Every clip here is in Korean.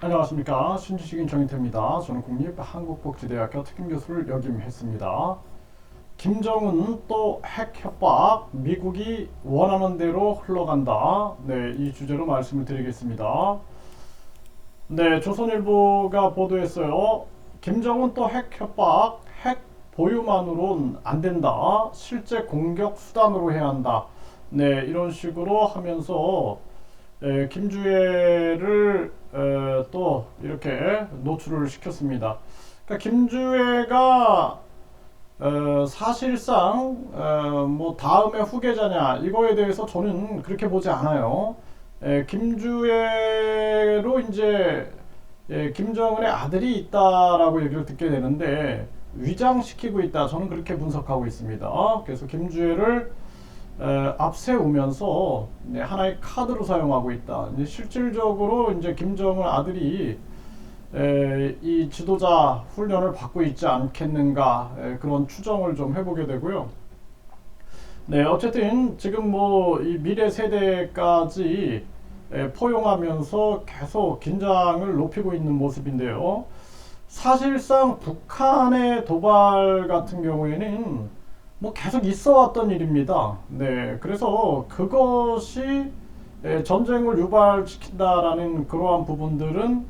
안녕하십니까. 신지식인 정인태입니다. 저는 국립한국복지대학교 특임교수를 역임했습니다. 김정은 또 핵 협박, 미국이 원하는 대로 흘러간다. 네, 이 주제로 말씀을 드리겠습니다. 네, 조선일보가 보도했어요. 김정은 또 핵 협박, 핵 보유만으로는 안 된다. 실제 공격 수단으로 해야 한다. 네, 이런 식으로 하면서 김주애를 또 이렇게 노출을 시켰습니다. 그러니까 김주애가 사실상 뭐 다음의 후계자냐 이거에 대해서 저는 그렇게 보지 않아요. 김주애로 이제 김정은의 아들이 있다라고 얘기를 듣게 되는데 위장시키고 있다. 저는 그렇게 분석하고 있습니다. 그래서 김주애를 앞세우면서 하나의 카드로 사용하고 있다. 이제 실질적으로 이제 김정은 아들이 이 지도자 훈련을 받고 있지 않겠는가 그런 추정을 좀 해보게 되고요. 네, 어쨌든 지금 뭐 이 미래 세대까지 포용하면서 계속 긴장을 높이고 있는 모습인데요. 사실상 북한의 도발 같은 경우에는 뭐 계속 있어 왔던 일입니다. 네, 그래서 그것이 전쟁을 유발시킨다라는 그러한 부분들은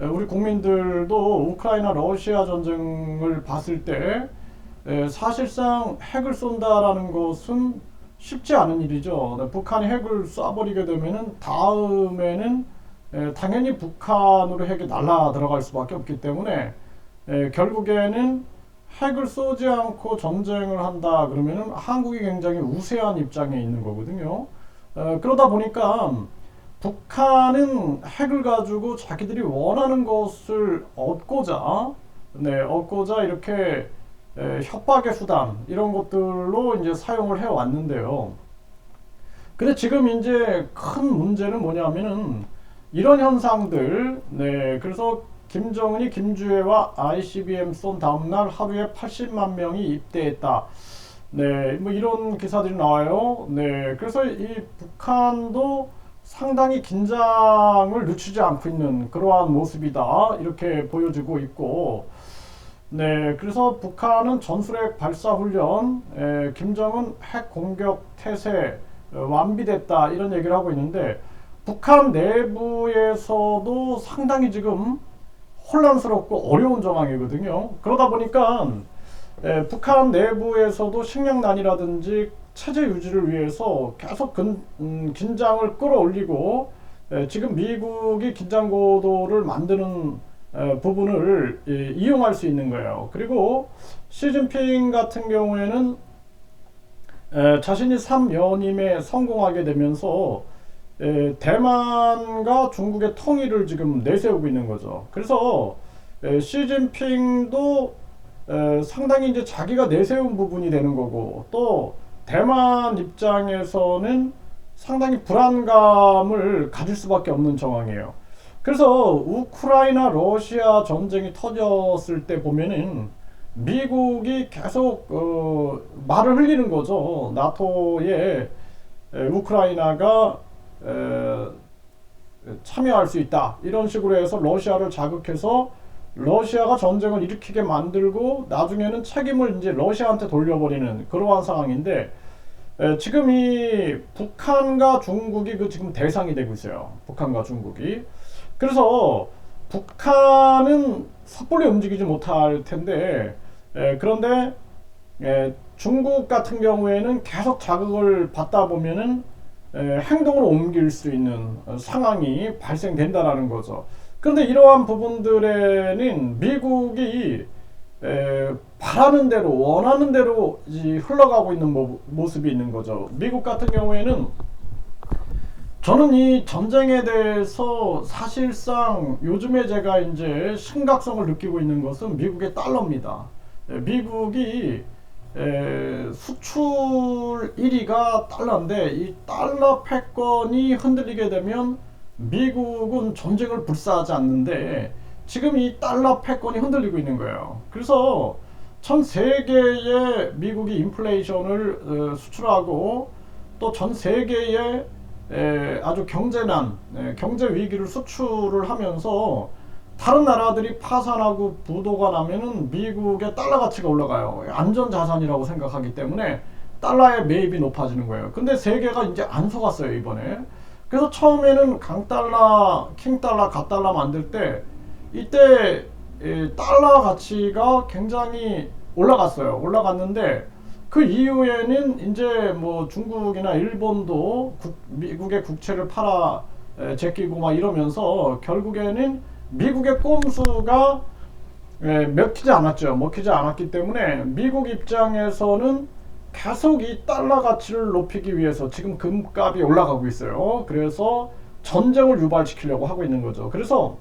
우리 국민들도 우크라이나 러시아 전쟁을 봤을 때 사실상 핵을 쏜다라는 것은 쉽지 않은 일이죠. 네, 북한이 핵을 쏴버리게 되면은 다음에는 당연히 북한으로 핵이 날아 들어갈 수밖에 없기 때문에 결국에는 핵을 쏘지 않고 전쟁을 한다 그러면은 한국이 굉장히 우세한 입장에 있는 거거든요. 그러다 보니까 북한은 핵을 가지고 자기들이 원하는 것을 얻고자 이렇게 협박의 수단 이런 것들로 이제 사용을 해 왔는데요. 근데 지금 이제 큰 문제는 뭐냐면은 이런 현상들, 네, 그래서 김정은이 김주애와 ICBM 쏜 다음날 하루에 80만 명이 입대했다. 네, 뭐 이런 기사들이 나와요. 네, 그래서 이 북한도 상당히 긴장을 늦추지 않고 있는 그러한 모습이다. 이렇게 보여지고 있고, 네, 그래서 북한은 전술핵 발사 훈련, 김정은 핵 공격 태세 완비됐다. 이런 얘기를 하고 있는데, 북한 내부에서도 상당히 지금 혼란스럽고 어려운 정황이거든요. 그러다 보니까 북한 내부에서도 식량난이라든지 체제 유지를 위해서 계속 긴장을 끌어올리고 지금 미국이 긴장 고도를 만드는 부분을 이용할 수 있는 거예요. 그리고 시진핑 같은 경우에는 자신이 3연임에 성공하게 되면서 대만과 중국의 통일을 지금 내세우고 있는 거죠. 그래서 시진핑도 상당히 이제 자기가 내세운 부분이 되는 거고 또 대만 입장에서는 상당히 불안감을 가질 수밖에 없는 정황이에요. 그래서 우크라이나 러시아 전쟁이 터졌을 때 보면은 미국이 계속 말을 흘리는 거죠. 나토에 우크라이나가 참여할 수 있다. 이런 식으로 해서 러시아를 자극해서 러시아가 전쟁을 일으키게 만들고 나중에는 책임을 이제 러시아한테 돌려버리는 그러한 상황인데 지금 이 북한과 중국이 그 지금 대상이 되고 있어요. 북한과 중국이. 그래서 북한은 섣불리 움직이지 못할 텐데 그런데 중국 같은 경우에는 계속 자극을 받다 보면은 행동으로 옮길 수 있는 상황이 발생된다라는 거죠. 그런데 이러한 부분들에는 미국이 바라는 대로 원하는 대로 흘러가고 있는 모습이 있는 거죠. 미국 같은 경우에는 저는 이 전쟁에 대해서 사실상 요즘에 제가 이제 심각성을 느끼고 있는 것은 미국의 달러입니다. 미국이 수출 1위가 달러인데 이 달러 패권이 흔들리게 되면 미국은 전쟁을 불사하지 않는데 지금 이 달러 패권이 흔들리고 있는 거예요. 그래서 전 세계에 미국이 인플레이션을 수출하고 또 전 세계에 아주 경제 위기를 수출을 하면서 다른 나라들이 파산하고 부도가 나면은 미국의 달러 가치가 올라가요. 안전 자산이라고 생각하기 때문에 달러의 매입이 높아지는 거예요. 근데 세계가 이제 안 속았어요, 이번에. 그래서 처음에는 강달러, 킹달러, 갓달러 만들 때 이때 달러 가치가 굉장히 올라갔어요. 올라갔는데 그 이후에는 이제 뭐 중국이나 일본도 미국의 국채를 팔아 제끼고 막 이러면서 결국에는 미국의 꼼수가 먹히지 않았죠. 먹히지 않았기 때문에 미국 입장에서는 계속 이 달러 가치를 높이기 위해서 지금 금값이 올라가고 있어요. 그래서 전쟁을 유발시키려고 하고 있는 거죠. 그래서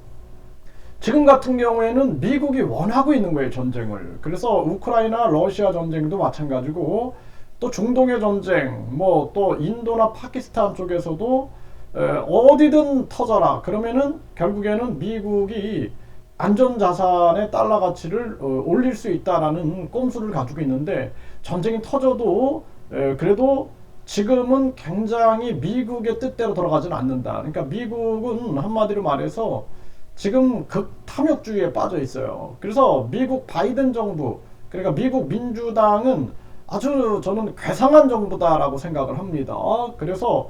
지금 같은 경우에는 미국이 원하고 있는 거예요, 전쟁을. 그래서 우크라이나 러시아 전쟁도 마찬가지고 또 중동의 전쟁, 뭐 또 인도나 파키스탄 쪽에서도 어디든 터져라. 그러면은 결국에는 미국이 안전자산의 달러 가치를 올릴 수 있다라는 꼼수를 가지고 있는데 전쟁이 터져도 그래도 지금은 굉장히 미국의 뜻대로 돌아가지는 않는다. 그러니까 미국은 한마디로 말해서 지금 극탐욕주의에 빠져 있어요. 그래서 미국 바이든 정부, 그러니까 미국 민주당은 아주 저는 괴상한 정부다라고 생각을 합니다. 그래서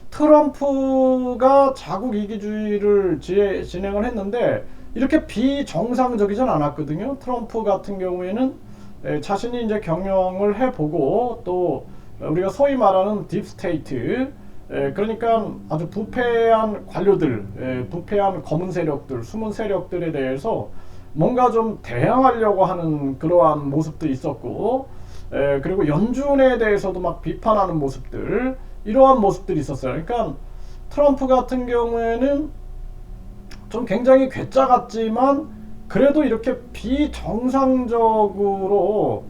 트럼프가 자국 이기주의를 진행을 했는데 이렇게 비정상적이진 않았거든요. 트럼프 같은 경우에는 자신이 이제 경영을 해보고 또 우리가 소위 말하는 딥스테이트, 그러니까 아주 부패한 관료들, 부패한 검은 세력들, 숨은 세력들에 대해서 뭔가 좀 대항하려고 하는 그러한 모습도 있었고, 그리고 연준에 대해서도 막 비판하는 모습들, 이러한 모습들이 있었어요. 그러니까 트럼프 같은 경우에는 좀 굉장히 괴짜 같지만 그래도 이렇게 비정상적으로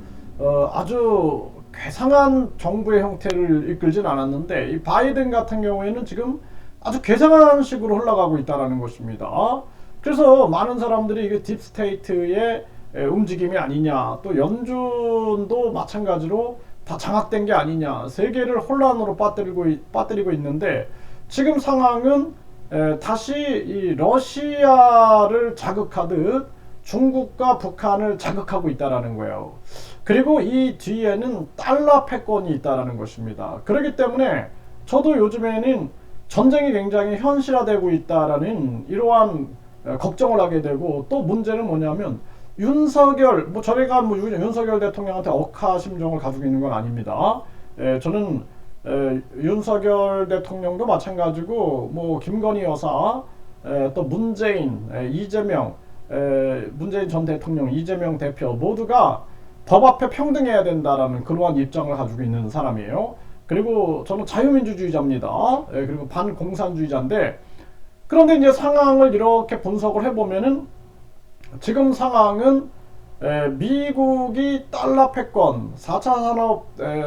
아주 괴상한 정부의 형태를 이끌진 않았는데 이 바이든 같은 경우에는 지금 아주 괴상한 식으로 흘러가고 있다는 것입니다. 그래서 많은 사람들이 이게 딥스테이트의 움직임이 아니냐, 또 연준도 마찬가지로 다 장악된 게 아니냐, 세계를 혼란으로 빠뜨리고 있는데 지금 상황은 다시 이 러시아를 자극하듯 중국과 북한을 자극하고 있다는 거예요. 그리고 이 뒤에는 달러 패권이 있다는 것입니다. 그렇기 때문에 저도 요즘에는 전쟁이 굉장히 현실화되고 있다는 이러한 걱정을 하게 되고, 또 문제는 뭐냐면 윤석열, 뭐 저희가 뭐 윤석열 대통령한테 억하심정을 가지고 있는 건 아닙니다. 저는 윤석열 대통령도 마찬가지고 뭐 김건희 여사, 또 문재인, 이재명, 문재인 전 대통령, 이재명 대표 모두가 법 앞에 평등해야 된다라는 그러한 입장을 가지고 있는 사람이에요. 그리고 저는 자유민주주의자입니다. 그리고 반공산주의자인데, 그런데 이제 상황을 이렇게 분석을 해보면은 지금 상황은 미국이 달러 패권, 4차 산업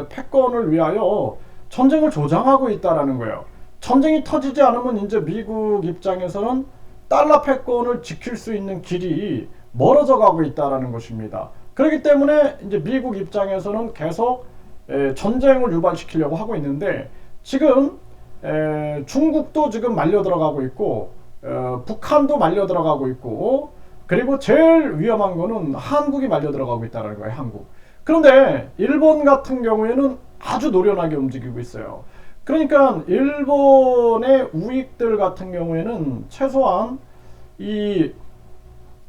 패권을 위하여 전쟁을 조장하고 있다는 거예요. 전쟁이 터지지 않으면 이제 미국 입장에서는 달러 패권을 지킬 수 있는 길이 멀어져 가고 있다는 것입니다. 그렇기 때문에 이제 미국 입장에서는 계속 전쟁을 유발시키려고 하고 있는데, 지금 중국도 지금 말려 들어가고 있고, 북한도 말려 들어가고 있고, 그리고 제일 위험한 거는 한국이 말려 들어가고 있다는 거예요, 한국. 그런데 일본 같은 경우에는 아주 노련하게 움직이고 있어요. 그러니까 일본의 우익들 같은 경우에는 최소한 이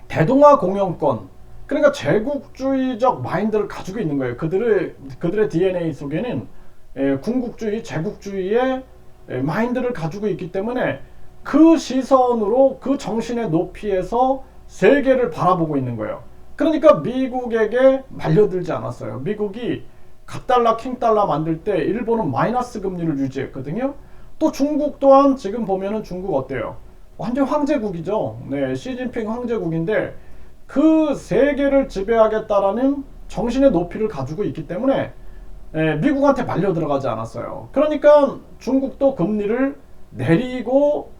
대동아 공영권, 그러니까 제국주의적 마인드를 가지고 있는 거예요. 그들의 DNA 속에는 군국주의, 제국주의의 마인드를 가지고 있기 때문에 그 시선으로, 그 정신의 높이에서 세계를 바라보고 있는 거예요. 그러니까 미국에게 말려들지 않았어요. 미국이 갓달러, 킹달러 만들 때 일본은 마이너스 금리를 유지했거든요. 또 중국 또한 지금 보면은 중국 어때요? 완전 황제국이죠. 네, 시진핑 황제국인데 그 세계를 지배하겠다라는 정신의 높이를 가지고 있기 때문에 미국한테 말려 들어가지 않았어요. 그러니까 중국도 금리를 내리고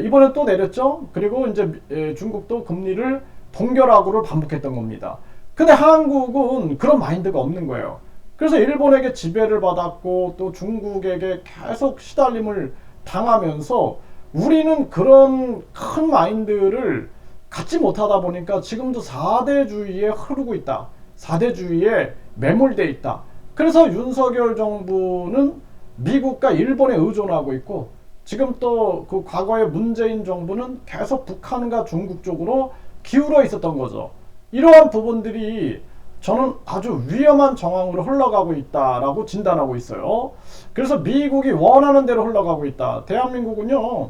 이번에 또 내렸죠. 그리고 이제 중국도 금리를 동결하고를 반복했던 겁니다. 근데 한국은 그런 마인드가 없는 거예요. 그래서 일본에게 지배를 받았고 또 중국에게 계속 시달림을 당하면서 우리는 그런 큰 마인드를 갖지 못하다 보니까 지금도 4대주의에 흐르고 있다. 4대주의에 매몰돼 있다. 그래서 윤석열 정부는 미국과 일본에 의존하고 있고, 지금 또 그 과거의 문재인 정부는 계속 북한과 중국 쪽으로 기울어 있었던 거죠. 이러한 부분들이 저는 아주 위험한 정황으로 흘러가고 있다라고 진단하고 있어요. 그래서 미국이 원하는 대로 흘러가고 있다. 대한민국은요,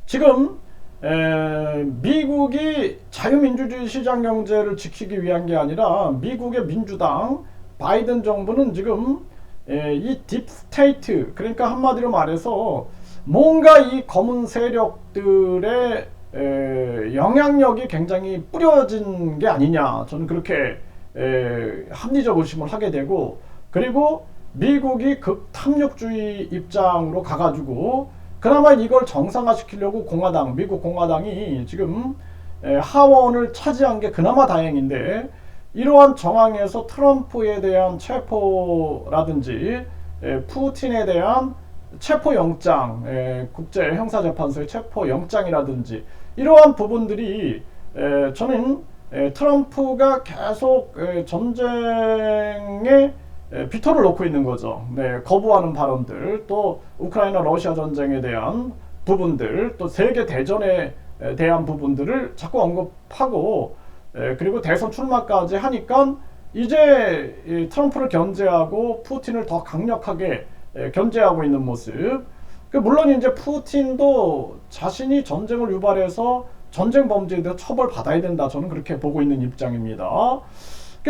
지금 미국이 자유민주주의 시장경제를 지키기 위한 게 아니라 미국의 민주당 바이든 정부는 지금 이 딥스테이트, 그러니까 한마디로 말해서 뭔가 이 검은 세력들의 영향력이 굉장히 뿌려진 게 아니냐, 저는 그렇게 합리적 의심을 하게 되고, 그리고 미국이 극탐욕주의 입장으로 가가지고 그나마 이걸 정상화시키려고 미국 공화당이 지금 하원을 차지한 게 그나마 다행인데, 이러한 정황에서 트럼프에 대한 체포라든지 푸틴에 대한 체포영장, 국제형사재판소의 체포영장이라든지 이러한 부분들이 저는 트럼프가 계속 전쟁에 비토를 놓고 있는 거죠. 네, 거부하는 발언들, 또 우크라이나 러시아 전쟁에 대한 부분들, 또 세계 대전에 대한 부분들을 자꾸 언급하고, 그리고 대선 출마까지 하니까 이제 트럼프를 견제하고 푸틴을 더 강력하게 견제하고 있는 모습. 물론 이제 푸틴도 자신이 전쟁을 유발해서 전쟁 범죄에 대해 처벌받아야 된다, 저는 그렇게 보고 있는 입장입니다.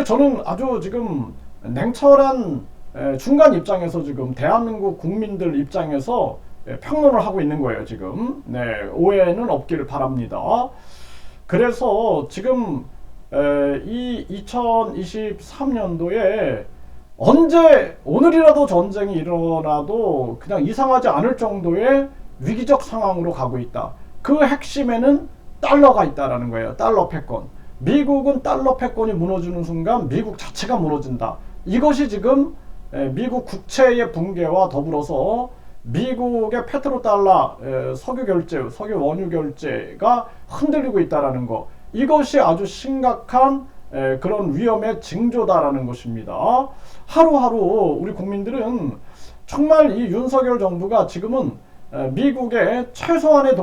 저는 아주 지금 냉철한 중간 입장에서 지금 대한민국 국민들 입장에서 평론을 하고 있는 거예요, 지금. 네, 오해는 없기를 바랍니다. 그래서 지금 이 2023년도에 언제 오늘이라도 전쟁이 일어나도 그냥 이상하지 않을 정도의 위기적 상황으로 가고 있다. 그 핵심에는 달러가 있다라는 거예요. 달러 패권. 미국은 달러 패권이 무너지는 순간 미국 자체가 무너진다. 이것이 지금 미국 국채의 붕괴와 더불어서 미국의 페트로달러 석유 결제, 석유 원유 결제가 흔들리고 있다라는 거. 이것이 아주 심각한 그런 위험의 징조다라는 것입니다. 하루하루 우리 국민들은 정말 이 윤석열 정부가 지금은 미국의 최소한의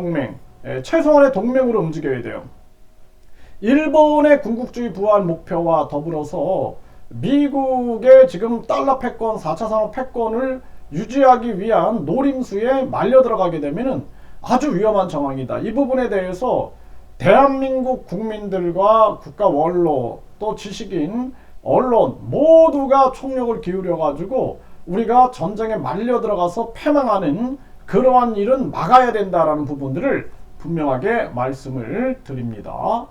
동맹으로 움직여야 돼요. 일본의 군국주의 부활 목표와 더불어서 미국의 지금 달러 패권, 4차 산업 패권을 유지하기 위한 노림수에 말려 들어가게 되면은 아주 위험한 정황이다. 이 부분에 대해서 대한민국 국민들과 국가 원로, 또 지식인, 언론 모두가 총력을 기울여 가지고 우리가 전쟁에 말려 들어가서 패망하는 그러한 일은 막아야 된다라는 부분들을 분명하게 말씀을 드립니다.